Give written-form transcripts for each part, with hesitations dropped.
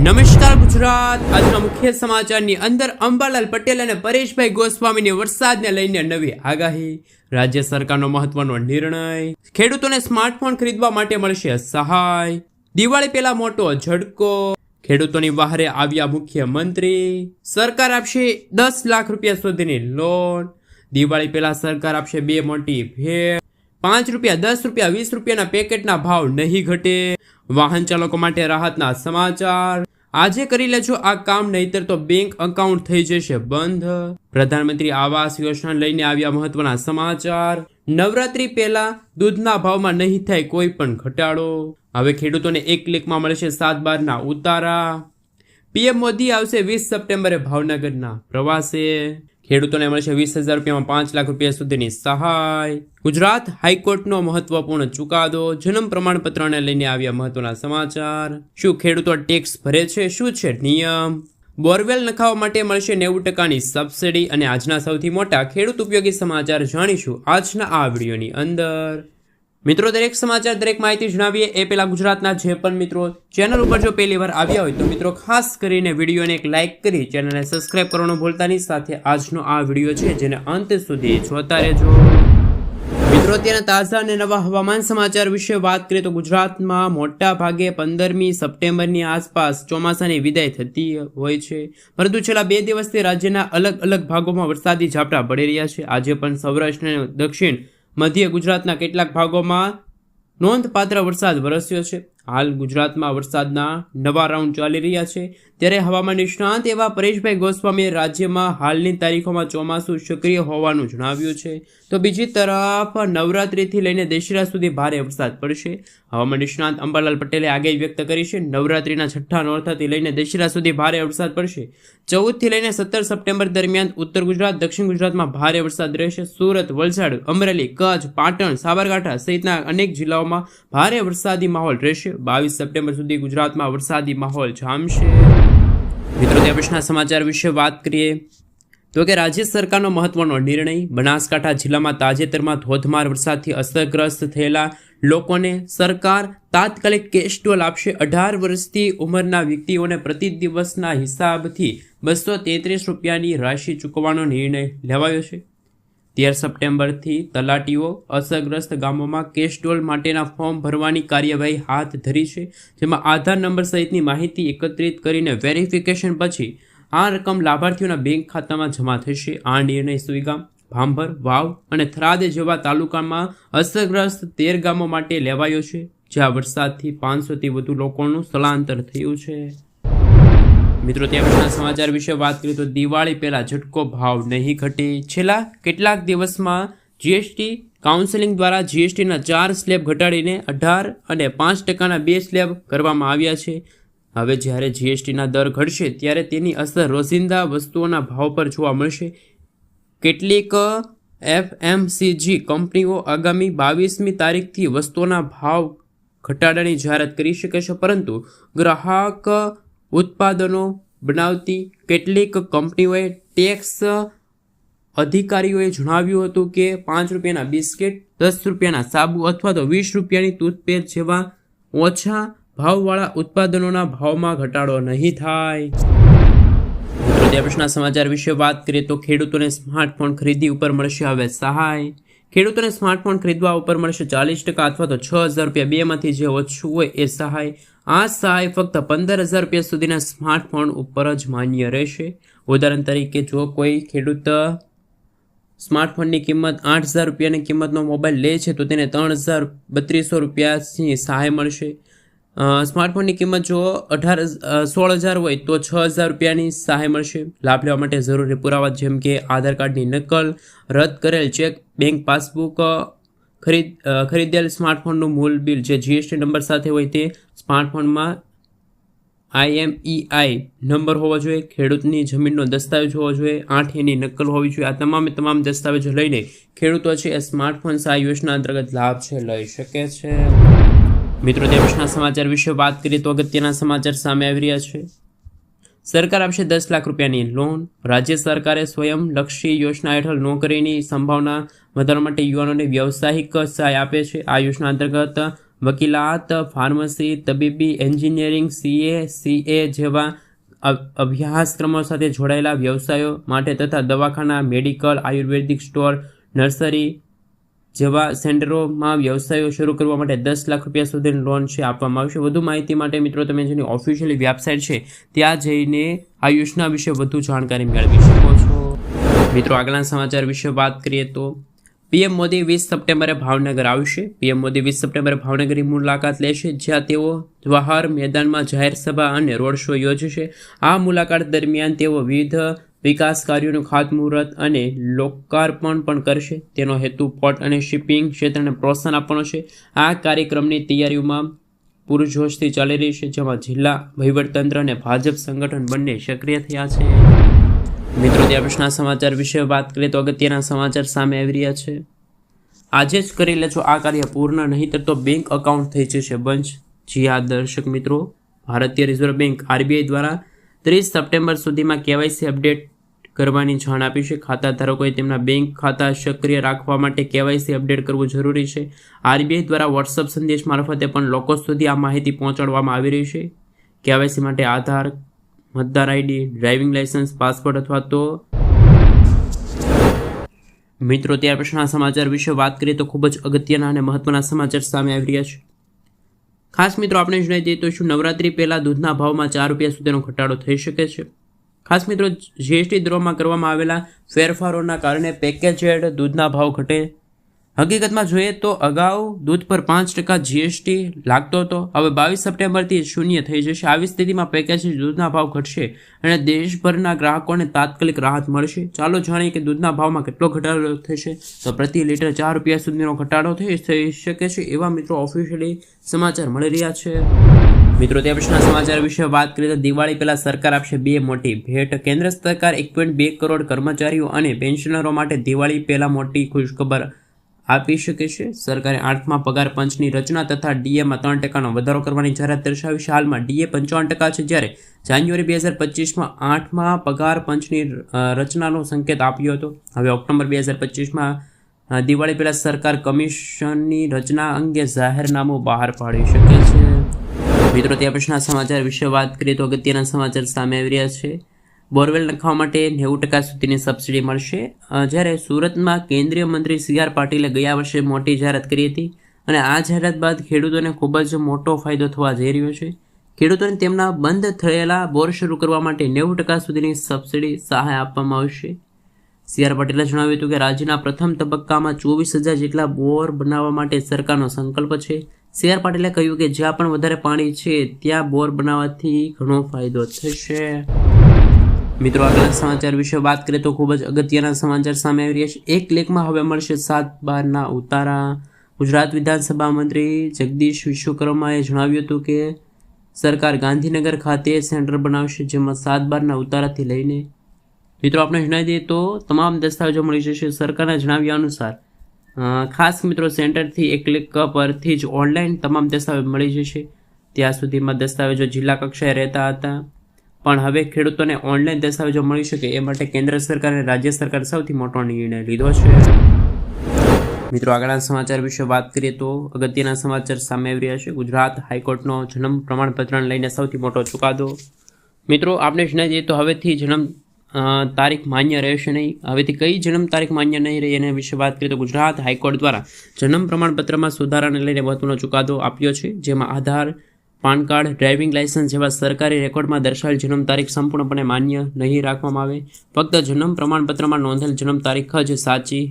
નમસ્કાર ગુજરાત। આજના મુખ્ય સમાચારની અંદર અંબાલાલ પટેલ અને પરેશભાઈ ગોસ્વામીની વરસાદને લઈને નવી આગાહી। રાજ્ય સરકારનો મહત્વનો નિર્ણય। ખેડૂતોને સ્માર્ટફોન ખરીદવા માટે મળશે સહાય। દિવાળી પહેલા મોટો ઝટકો। ખેડૂતોની વહારે આવ્યા મુખ્યમંત્રી। સરકાર આપશે 10 લાખ રૂપિયા સુધીની લોન। દિવાળી પહેલા સરકાર આપશે બે મોટી ભેટ। 5 રૂપિયા 10 રૂપિયા 20 રૂપિયાના પેકેટના ભાવ નહીં ઘટે। વાહન ચાલકો માટે રાહતના સમાચાર। આજે કરી લેજો આ કામ, નહીતર તો બેંક એકાઉન્ટ થઈ જશે બંધ। પ્રધાનમંત્રી આવાસ યોજના લઈને આવ્યા મહત્વના સમાચાર। નવરાત્રી પહેલા દૂધના ભાવમાં નહીં થાય કોઈ પણ ઘટાડો। હવે ખેડૂતોને એક ક્લિકમાં મળશે 7/12ના ઉતારા। પીએમ મોદી આવશે 20 સપ્ટેમ્બરે ભાવનગરના પ્રવાસે। ખેડૂતોને મળશે 20,000 રૂપિયામાં 5 લાખ રૂપિયા સુધીની સહાય। ગુજરાત હાઈકોર્ટનો મહત્વપૂર્ણ ચુકાદો। જન્મ પ્રમાણપત્રને લઈને આવ્યા મહત્વના સમાચાર। શું ખેડૂતો ટેક્સ ભરે છે? શું છે નિયમ? બોરવેલ નખાવવા માટે મળશે 90%ની સબસિડી। અને આજના સૌથી મોટા ખેડૂત ઉપયોગી સમાચાર જાણીશું આજના આ વિડીયોની અંદર। મિત્રો, દરેક સમાચાર દરેક માહિતી જણાવીએ એ પહેલા ગુજરાતના જે પણ મિત્રો ચેનલ ઉપર જો પહેલી વાર આવ્યા હોય તો મિત્રો ખાસ કરીને વિડીયોને એક લાઇક કરી ચેનલને સબસ્ક્રાઇબ કરવાનું ભૂલતા નહીં। સાથે આજનો આ વિડીયો છે જેને અંત સુધી જોતા રહેજો। મિત્રો, અત્યારના તાજા અને નવા હવામાન સમાચાર વિશે વાત કરીએ તો ગુજરાતમાં મોટા ભાગે 15મી સપ્ટેમ્બરની આસપાસ ચોમાસાની વિદાય થતી હોય છે, પરંતુ છેલ્લા 2 દિવસથી રાજ્યના અલગ અલગ ભાગોમાં વરસાદી ઝાપટા પડી રહ્યા છે। આજે પણ સૌરાષ્ટ્ર અને દક્ષિણ મધ્ય ગુજરાતના કેટલાક ભાગોમાં નોંધપાત્ર વરસાદ વરસ્યો છે। હાલ ગુજરાતમાં વરસાદના નવા રાઉન્ડ ચાલી રહ્યા છે, ત્યારે હવામાન નિષ્ણાંત એવા પરેશભાઈ ગોસ્વામીએ રાજ્યમાં હાલની તારીખોમાં ચોમાસું સક્રિય હોવાનું જણાવ્યું છે। તો બીજી તરફ નવરાત્રિથી લઈને દશેરા સુધી ભારે વરસાદ પડશે। હવામાન નિષ્ણાંત અંબાલાલ પટેલે આગાહી વ્યક્ત કરી છે। નવરાત્રિના છઠ્ઠા નોરતાથી લઈને દશેરા સુધી ભારે વરસાદ પડશે। 14થી લઈને 17 સપ્ટેમ્બર દરમિયાન ઉત્તર ગુજરાત, દક્ષિણ ગુજરાતમાં ભારે વરસાદ રહેશે। સુરત, વલસાડ, અમરેલી, કચ્છ, પાટણ, સાબરકાંઠા સહિતના અનેક જિલ્લાઓમાં ભારે વરસાદી માહોલ રહેશે। 22 સપ્ટેમ્બર સુધી ગુજરાતમાં વરસાદી માહોલ જામશે। મિત્રો, ત્યાં પછીના સમાચાર વિશે વાત કરીએ તો કે રાજ્ય સરકારનો મહત્વનો નિર્ણય। બનાસકાંઠા જિલ્લામાં તાજેતરમાં ધોધમાર વરસાદથી અસરગ્રસ્ત થયેલા લોકોને સરકાર તાત્કાલિક કેશડોલ આપશે। 18 વર્ષથી ઉંમરના વ્યક્તિઓને પ્રતિ દિવસના હિસાબથી 233 રૂપિયાની રાશિ ચૂકવવાનો નિર્ણય લેવાયો છે। 13 સપ્ટેમ્બરથી તલાટીઓ અસરગ્રસ્ત ગામોમાં કેશડોલ માટેના ફોર્મ ભરવાની કાર્યવાહી હાથ ધરી છે, જેમાં આધાર નંબર સહિતની માહિતી એકત્રિત કરીને વેરિફિકેશન પછી આ રકમ લાભાર્થીઓના બેંક ખાતામાં જમા થશે। આ નિર્ણય સુઈગામ, ભાંભર, વાવ અને થરાદ જેવા તાલુકામાં અસરગ્રસ્ત 13 ગામો માટે લેવાયો છે, જ્યાં વરસાદથી 500થી વધુ લોકોનું સ્થળાંતર થયું છે। મિત્રો, ત્યાં પછીના સમાચાર વિશે વાત કરીએ તો દિવાળી પહેલા ઝટકો, ભાવ નહીં ઘટે। છેલ્લા કેટલાક દિવસમાં જીએસટી કાઉન્સિલિંગ દ્વારા જીએસટીના 4 સ્લેબ ઘટાડીને 18 અને 5%ના 2 સ્લેબ કરવામાં આવ્યા છે। હવે જ્યારે જીએસટીના દર ઘટશે ત્યારે તેની અસર રોજિંદા વસ્તુઓના ભાવ પર જોવા મળશે। કેટલીક એફએમસીજી કંપનીઓ આગામી 22મી તારીખથી વસ્તુઓના ભાવ ઘટાડાની જાહેરાત કરી શકે છે, પરંતુ ગ્રાહક ઉત્પાદનો બનાવતી કેટલીક કંપનીઓએ ટેક્સ અધિકારીઓએ જણાવ્યું હતું કે 5 રૂપિયાના બિસ્કિટ, 10 રૂપિયાના સાબુ અથવા તો 20 રૂપિયાની ટૂથપેસ્ટ જેવા ઓછા ભાવવાળા ઉત્પાદનોના ભાવમાં ઘટાડો નહીં થાય। ત્યાર પછીના સમાચાર વિશે વાત કરીએ તો ખેડૂતોને સ્માર્ટફોન ખરીદી ઉપર મળશે હવે સહાય। ખેડૂતોને સ્માર્ટફોન ખરીદવા ઉપર મળશે 40% અથવા તો 6,000 રૂપિયા, બેમાંથી જે ઓછું હોય એ સહાય। આ સહાય ફક્ત 15,000 રૂપિયા સુધીના સ્માર્ટફોન ઉપર જ માન્ય રહેશે। ઉદાહરણ તરીકે, જો કોઈ ખેડૂત સ્માર્ટફોનની કિંમત 8,000 રૂપિયાની કિંમતનો મોબાઈલ લે છે તો તેને 3,3200 રૂપિયાની સહાય મળશે। સ્માર્ટફોનની કિંમત જો 16,000 હોય તો 6,000 રૂપિયાની સહાય મળશે। લાભ લેવા માટે જરૂરી પુરાવા જેમ કે આધાર કાર્ડની નકલ, રદ કરેલ ચેક, બેંક પાસબુક, ખરીદેલ સ્માર્ટફોનનું મૂળ બિલ જે જીએસટી નંબર સાથે હોય તે, સ્માર્ટફોનમાં IMEI નંબર હોવો જોઈએ, ખેડૂતની જમીનનો દસ્તાવેજ હોવો જોઈએ, 8Aની નકલ હોવી જોઈએ। આ તમામ દસ્તાવેજો લઈને ખેડૂતો છે એ સ્માર્ટફોન સહાય યોજના અંતર્ગત લાભ છે લઈ શકે છે। મિત્રો, તે પછીના સમાચાર વિશે વાત કરીએ તો અગત્યના સમાચાર સામે આવી રહ્યા છે। સરકાર આપશે 10 લાખ રૂપિયાની લોન। રાજ્ય સરકારે સ્વયંલક્ષી યોજના હેઠળ નોકરીની સંભાવના વધારવા માટે યુવાનોને વ્યવસાયિક સહાય આપે છે। આ યોજના અંતર્ગત વકીલાત, ફાર્મસી, તબીબી, એન્જિનિયરિંગ, CA જેવા અભ્યાસક્રમો સાથે જોડાયેલા વ્યવસાયો માટે તથા દવાખાના, મેડિકલ, આયુર્વેદિક સ્ટોર, નર્સરી જેવા સેન્ટરોમાં વ્યવસાયો શરૂ કરવા માટે 10 લાખ રૂપિયા સુધીની લોન છે આપવામાં આવશે. વધુ માહિતી માટે મિત્રો તમે જેની ઓફિશિયલી વેબસાઇટ છે ત્યાં જઈને આ યોજના વિશે વધુ જાણકારી મેળવી શકો છો. મિત્રો આગળના સમાચાર વિશે વાત કરીએ તો PM મોદી 20 સપ્ટેમ્બરે ભાવનગર આવશે. PM મોદી 20 સપ્ટેમ્બરે ભાવનગરની મુલાકાત લેશે, જ્યાં તેઓ જવાહર મેદાનમાં જાહેર સભા અને રોડ શો યોજશે. આ મુલાકાત દરમિયાન તેઓ વિવિધ વિકાસ કાર્યોનું ખાતમુહૂર્ત અને લોકાર્પણ પણ કરશે. તેનો હેતુ પોર્ટ અને શિપિંગ ક્ષેત્રને પ્રોત્સાહન આપવાનો છે. આ કાર્યક્રમની તૈયારીઓમાં પૂરજોશથી ચાલી રહી છે, જેમાં જિલ્લા વહીવટતંત્ર અને ભાજપ સંગઠન બંને સક્રિય થયા છે. મિત્રો ત્યાર પછીના સમાચાર વિશે વાત કરીએ તો અગત્યના સમાચાર સામે આવી રહ્યા છે. આજે જ કરી લેજો આ કાર્ય પૂર્ણ, નહીંતર તો બેંક એકાઉન્ટ થઈ જશે બંધ. જી હા દર્શક મિત્રો, ભારતીય રિઝર્વ બેંક RBI દ્વારા 30 સપ્ટેમ્બર સુધીમાં KYC અપડેટ કરવાની જાણ આપી છે. ખાતા ધારકોએ તેમના બેંક ખાતા સક્રિય રાખવા માટે KYC અપડેટ કરવું જરૂરી છે. RBI દ્વારા WhatsApp સંદેશ મારફતે પણ લોકો સુધી આ માહિતી પહોંચાડવામાં આવી રહી છે. KYC માટે આધાર, મતદાર ID, ડ્રાઇવિંગ લાયસન્સ, પાસપોર્ટ અથવા તો મિત્રો ત્યાર પછીના સમાચાર વિશે વાત કરીએ તો ખૂબ જ અગત્યના અને મહત્વના સમાચાર સામે આવી રહ્યા છે. ખાસ મિત્રો આપણે જણાવી દઈએ તો શું નવરાત્રી પહેલાં દૂધના ભાવમાં 4 રૂપિયા સુધીનો ઘટાડો થઈ શકે છે? ખાસ મિત્રો GST દરોમાં કરવામાં આવેલા ફેરફારોના કારણે પેકેજેડ દૂધના ભાવ ઘટે. હકીકતમાં જોઈએ તો અગાઉ દૂધ પર 5% GST લાગતો હતો, હવે 22 સપ્ટેમ્બરથી શૂન્ય થઈ જશે. આવી સ્થિતિમાં પેકેજ દૂધના ભાવ ઘટશે અને દેશભરના ગ્રાહકોને તાત્કાલિક રાહત મળશે. ચાલો જાણીએ કે દૂધના ભાવમાં કેટલો ઘટાડો થશે. તો પ્રતિ લીટર 4 રૂપિયા સુધીનો ઘટાડો થઈ શકે છે, એવા મિત્રો ઓફિશિયલી સમાચાર મળી રહ્યા છે. મિત્રો ત્યાં પછીના સમાચાર વિશે વાત કરીએ તો દિવાળી પહેલા સરકાર આપશે 2 મોટી ભેટ. કેન્દ્ર સરકાર 1.2 કરોડ કર્મચારીઓ અને પેન્શનરો માટે દિવાળી પહેલા મોટી ખુશખબર આપી શકે છે. સરકારે 8મા પગાર પંચની રચના તથા DAમાં 3%નો વધારો કરવાની જાહેરાત દર્શાવી છે. હાલમાં DA 55% છે, જ્યારે જાન્યુઆરી 2025માં 8મા પગાર પંચની રચનાનો સંકેત આપ્યો હતો. હવે ઓક્ટોબર 2025માં દિવાળી પહેલા સરકાર કમિશનની રચના અંગે જાહેરનામું બહાર પાડી શકે છે. મિત્રો ત્યાં પછીના સમાચાર વિશે વાત કરીએ તો અગત્યના સમાચાર સામે આવી રહ્યા છે. બોરવેલ નખાવવા માટે 90% સુધીની સબસિડી મળશે. જ્યારે સુરતમાં કેન્દ્રીય મંત્રી CR પાટીલે ગયા વર્ષે મોટી જાહેરાત કરી હતી અને આ જાહેરાત બાદ ખેડૂતોને ખૂબ જ મોટો ફાયદો થવા જઈ રહ્યો છે. ખેડૂતોને તેમના બંધ થયેલા બોર શરૂ કરવા માટે 90% સુધીની સબસિડી સહાય આપવામાં આવશે. CR પાટીલે જણાવ્યું હતું કે રાજ્યના પ્રથમ તબક્કામાં 24,000 જેટલા બોર બનાવવા માટે સરકારનો સંકલ્પ છે. CR પાટીલે કહ્યું કે જ્યાં પણ વધારે પાણી છે ત્યાં બોર બનાવવાથી ઘણો ફાયદો થશે. મિત્રો આગળના સમાચાર વિશે વાત કરીએ તો ખૂબ જ અગત્યના સમાચાર સામે આવી રહ્યા છે. 1 ક્લિકમાં હવે મળશે 7/12ના ઉતારા. ગુજરાત વિધાનસભા મંત્રી જગદીશ વિશ્વકર્માએ જણાવ્યું હતું કે સરકાર ગાંધીનગર ખાતે સેન્ટર બનાવશે, જેમાં 7/12ના ઉતારાથી લઈને મિત્રો આપણે જણાવી દઈએ તો તમામ દસ્તાવેજો મળી જશે. સરકારના જણાવ્યા અનુસાર ખાસ મિત્રો સેન્ટરથી 1 ક્લિક પરથી જ ઓનલાઈન તમામ દસ્તાવેજ મળી જશે. ત્યાં સુધીમાં દસ્તાવેજો જિલ્લા કક્ષાએ રહેતા હતા, પણ હવે ખેડૂતોને ઓનલાઈન દસ્તાવેજો મળી શકે એ માટે કેન્દ્ર સરકાર અને રાજ્ય સરકાર સૌથી મોટો નિર્ણય લીધો છે. મિત્રો આગળના સમાચાર વિશે વાત કરીએ તો અગત્યના સમાચાર સામે આવી રહ્યા છે. ગુજરાત હાઈકોર્ટનો જન્મ પ્રમાણપત્રને લઈને સૌથી મોટો ચુકાદો. મિત્રો આપણે જણાવી દઈએ તો હવેથી જન્મ તારીખ માન્ય રહેશે નહીં. હવેથી કઈ જન્મ તારીખ માન્ય નહીં રહી એના વિશે વાત કરીએ તો ગુજરાત હાઈકોર્ટ દ્વારા જન્મ પ્રમાણપત્રમાં સુધારાને લઈને મહત્વનો ચુકાદો આપ્યો છે, જેમાં આધાર, પાન કાર્ડ, ડ્રાઇવિંગ લાયસન્સ જેવા સરકારી રેકોર્ડમાં દર્શાવેલ જન્મ તારીખ સંપૂર્ણપણે માન્ય નહીં રાખવામાં આવે. ફક્ત જન્મ પ્રમાણપત્રમાં નોંધેલ જન્મ તારીખ જ સાચી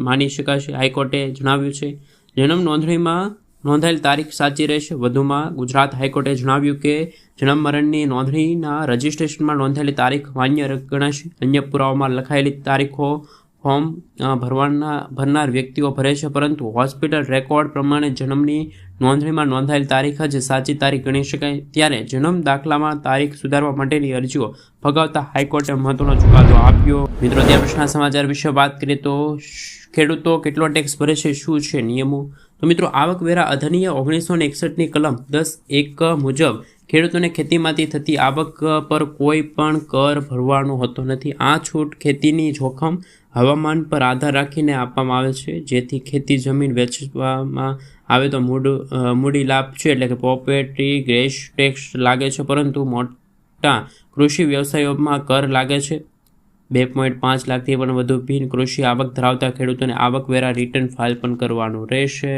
માની શકાશે. હાઈકોર્ટે જણાવ્યું છે જન્મ નોંધણીમાં નોંધાયેલ તારીખ સાચી રહેશે. વધુમાં ગુજરાત હાઈકોર્ટે જણાવ્યું કે જન્મ મરણની નોંધણીના રજિસ્ટ્રેશનમાં નોંધાયેલી તારીખ માન્ય ગણાશે. અન્ય પુરાવામાં લખાયેલી તારીખો ફોર્મ ભરનાર વ્યક્તિઓ ભરે છે, પરંતુ હોસ્પિટલ રેકોર્ડ પ્રમાણે જન્મની નોંધણીમાં નોંધાયેલ તારીખ જ સાચી તારીખ ગણી શકાય. ત્યારે જન્મ દાખલામાં તારીખ સુધારવા માટેની અરજીઓ ફગાવતા હાઈકોર્ટે મહત્વનો ચુકાદો આપ્યો. મિત્રો ત્યાં પછીના સમાચાર વિશે વાત કરીએ તો ખેડૂતો કેટલો ટેક્સ ભરે છે, શું છે નિયમો? તો મિત્રો આવકવેરા અધિનિયમ 1961ની કલમ 10(1) મુજબ ખેડૂતોને ખેતીમાંથી થતી આવક પર કોઈ પણ કર ભરવાનો હોતો નથી. આ છૂટ ખેતીની જોખમ હવામાન પર આધાર રાખીને આપવામાં આવે છે, જેથી ખેતી જમીન વેચવામાં આવે તો મૂડી લાભ છે એટલે કે પ્રોપર્ટી ગ્રેસ ટેક્સ લાગે છે, પરંતુ મોટા કૃષિ વ્યવસાયોમાં કર લાગે છે. 2.5 લાખથી પણ વધુ બિન કૃષિ આવક ધરાવતા ખેડૂતોને આવકવેરા રિટર્ન ફાઇલ પણ કરવાનું રહેશે.